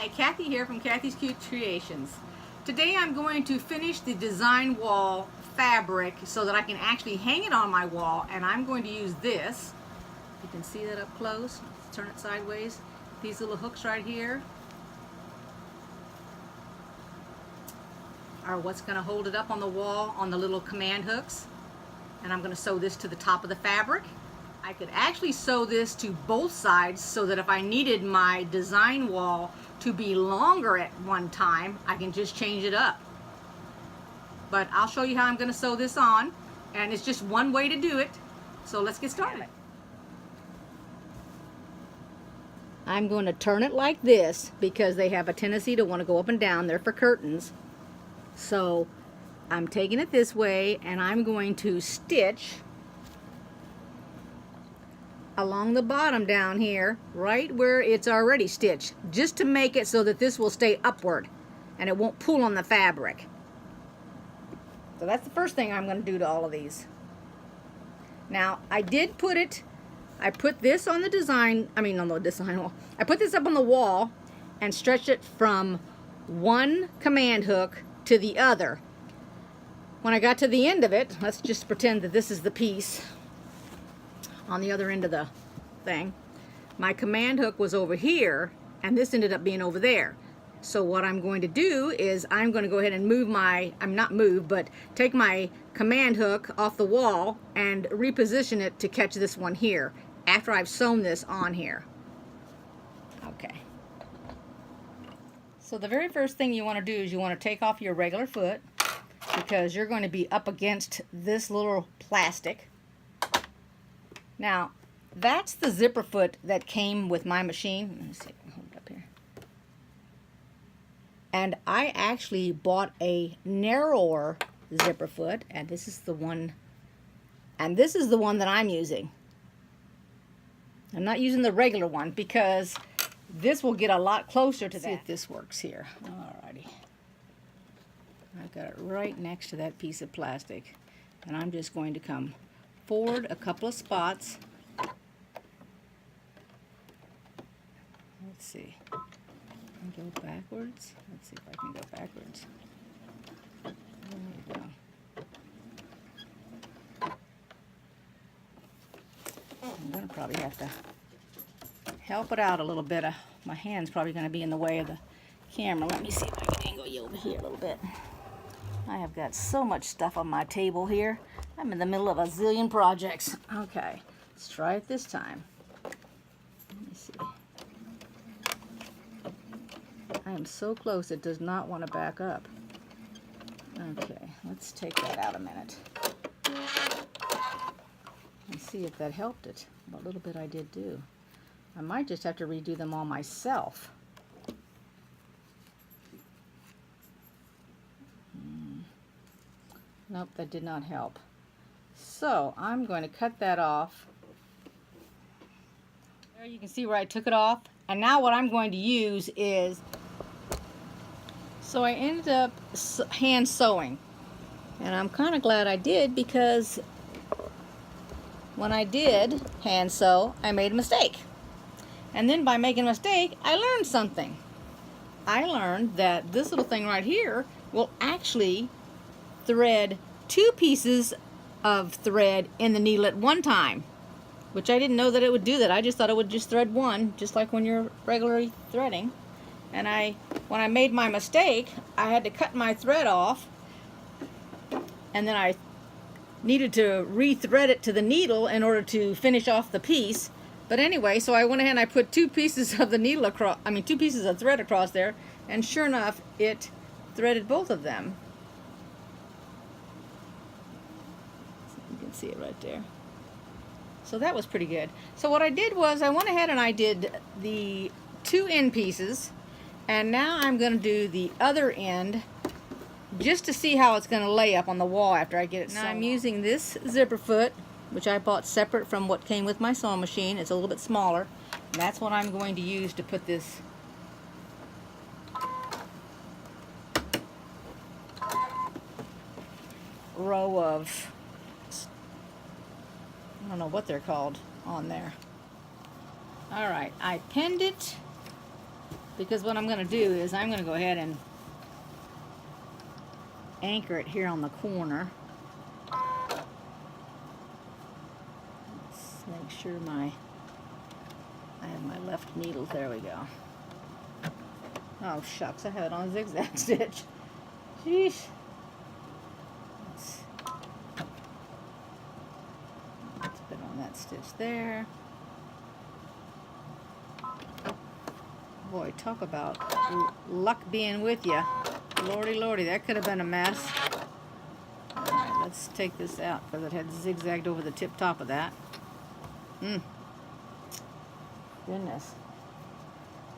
Hi, Kathy here from Kathy's Cute Creations. Today I'm going to finish the design wall fabric so that I can actually hang it on my wall, and I'm going to use this. You can see that up close. Let's turn it sideways. These little hooks right here are what's going to hold it up on the wall on the little command hooks. And I'm going to sew this to the top of the fabric. I could actually sew this to both sides so that if I needed my design wall to be longer at one time, I can just change it up. But I'll show you how I'm going to sew this on, and it's just one way to do it. So let's get started. I'm going to turn it like this because they have a tendency to want to go up and down. They're for curtains. So I'm taking it this way, and I'm going to stitch along the bottom down here, right where it's already stitched, just to make it so that this will stay upward and it won't pull on the fabric. So that's the first thing I'm going to do to all of these. Now, I put this on the design, on the design wall. I put this up on the wall and stretched it from one command hook to the other. When I got to the end of it, let's just pretend that this is the piece on the other end of the thing. My command hook was over here, and this ended up being over there. So what I'm going to do is I'm going to go ahead and take my command hook off the wall and reposition it to catch this one here after I've sewn this on here. Okay. So the very first thing you want to do is you want to take off your regular foot, because you're going to be up against this little plastic. Now, that's the zipper foot that came with my machine. Let me see, hold it up here. And I actually bought a narrower zipper foot, and this is the one that I'm using. I'm not using the regular one because this will get a lot closer to that. See if this works here. Alrighty. I've got it right next to that piece of plastic, and I'm just going to come forward a couple of spots. Let's see. Go backwards. Let's see if I can go backwards. There we go. I'm going to probably have to help it out a little bit. My hand's probably going to be in the way of the camera. Let me see if I can angle you over here a little bit. I have got so much stuff on my table here. I'm in the middle of a zillion projects. Okay, let's try it this time. Let me see. I am so close it does not want to back up. Okay, let's take that out a minute. And see if that helped it. What little bit I did do. I might just have to redo them all myself. Nope, that did not help. So I'm going to cut that off. There you can see where I took it off. And now what I'm going to use is, so I ended up hand sewing. And I'm kind of glad I did, because when I did hand sew, I made a mistake. And then by making a mistake, I learned something. I learned that this little thing right here will actually thread 2 pieces of thread in the needle at one time, which I didn't know that it would do that. I just thought it would just thread one, just like when you're regularly threading. And when I made my mistake, I had to cut my thread off, and then I needed to re-thread it to the needle in order to finish off the piece. But anyway, so I went ahead and I put 2 pieces of the needle across, 2 pieces of thread across there, and sure enough, it threaded both of them. You can see it right there. So that was pretty good. So what I did was I went ahead and I did the 2 end pieces, and now I'm going to do the other end just to see how it's going to lay up on the wall after I get it sewn. Now I'm using this zipper foot, which I bought separate from what came with my sewing machine. It's a little bit smaller, and that's what I'm going to use to put this row of, I don't know what they're called, on there. Alright, I pinned it because what I'm going to do is I'm going to go ahead and anchor it here on the corner. Let's make sure I have my left needle. There we go. Oh shucks, I have it on a zigzag stitch. Sheesh. Let's put on that stitch there. Boy, talk about luck being with you. Lordy, lordy, that could have been a mess. Alright, let's take this out because it had zigzagged over the tip top of that. Goodness.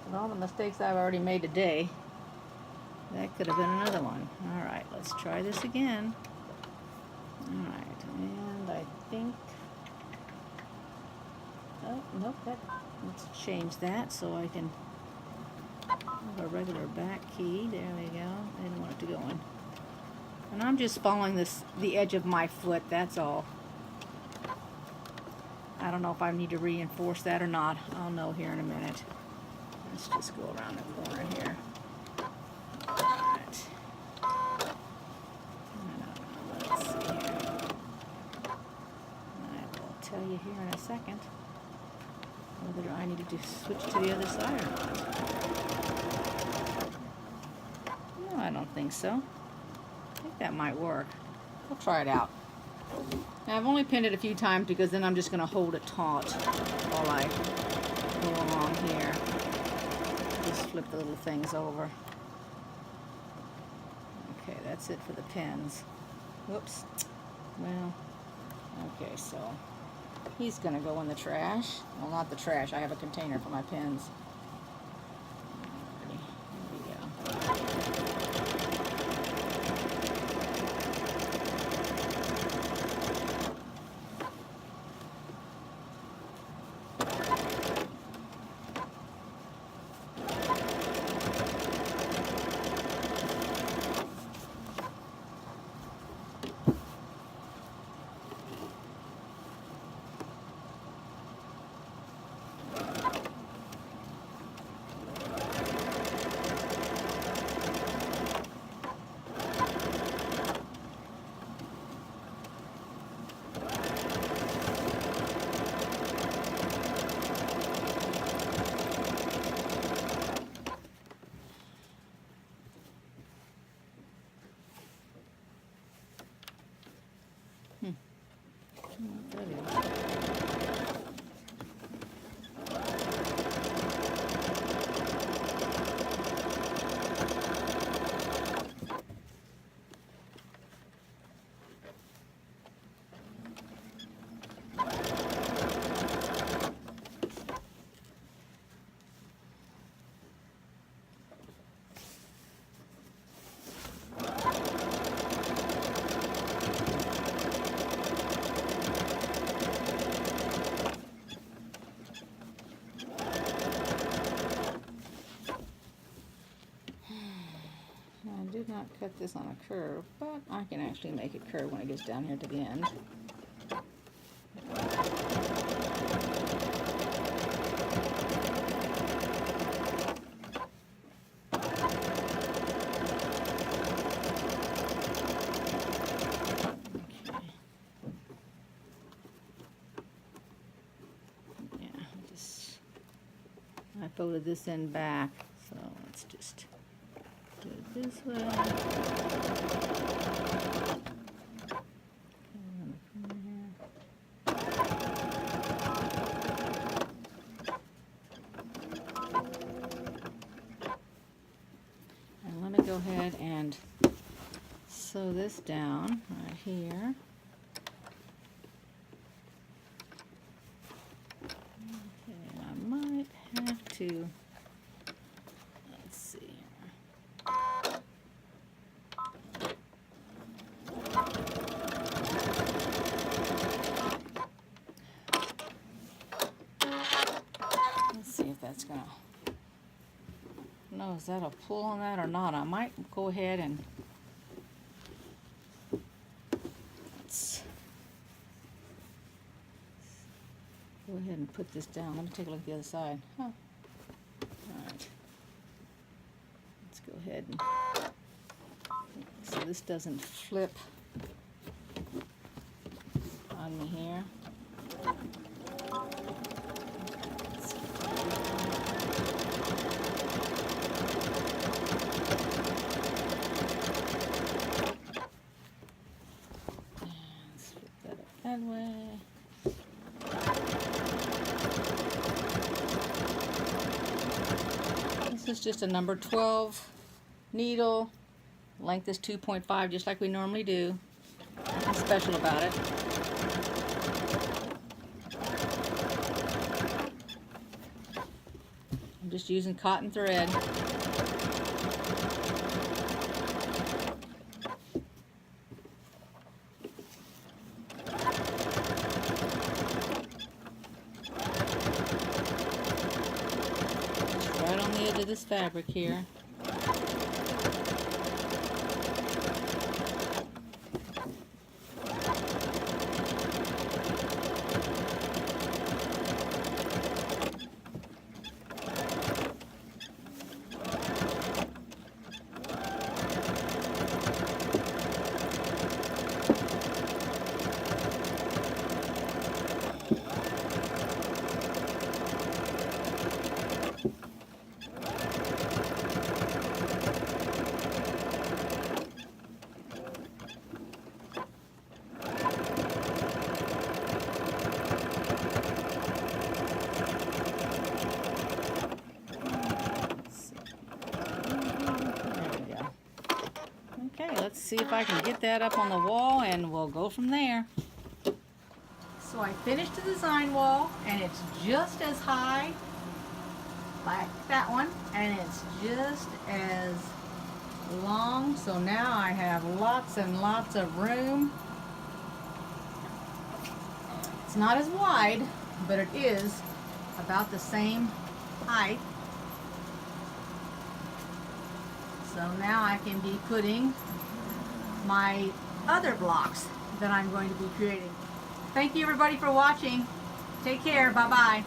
With all the mistakes I've already made today, that could have been another one. Alright, let's try this again. Alright, and I think... Oh, nope, let's change that so I can have a regular back key. There we go. I didn't want it to go in. And I'm just following the edge of my foot, that's all. I don't know if I need to reinforce that or not. I'll know here in a minute. Let's just go around the corner here. Alright. Let's see here. I will tell you here in a second whether I need to switch to the other side or not. No, I don't think so. I think that might work. We'll try it out. Now, I've only pinned it a few times because then I'm just going to hold it taut while I go along here. Just flip the little things over. Okay, that's it for the pins. Whoops. Well, okay, so he's going to go in the trash. Well, not the trash. I have a container for my pins. Alrighty, here we go. I did not cut this on a curve, but I can actually make it curve when it gets down here to the end. I folded this in back, so let's just do it this way. And let me go ahead and sew this down right here. To, let's see here. Let's see if that's gonna, no, is that a pull on that or not? I might go ahead and let's go ahead and put this down. Let me take a look at the other side. Huh. Alright. go ahead and, so this doesn't flip on me here. Let's flip that up that way. This is just a number 12 needle. Length is 2.5, just like we normally do. Nothing special about it. I'm just using cotton thread. Just right on the edge of this fabric here. Okay, let's see if I can get that up on the wall and we'll go from there. So I finished the design wall and it's just as high like that one and it's just as long. So now I have lots and lots of room. It's not as wide, but it is about the same height. So now I can be putting my other blocks that I'm going to be creating. Thank you everybody for watching. Take care. Bye-bye.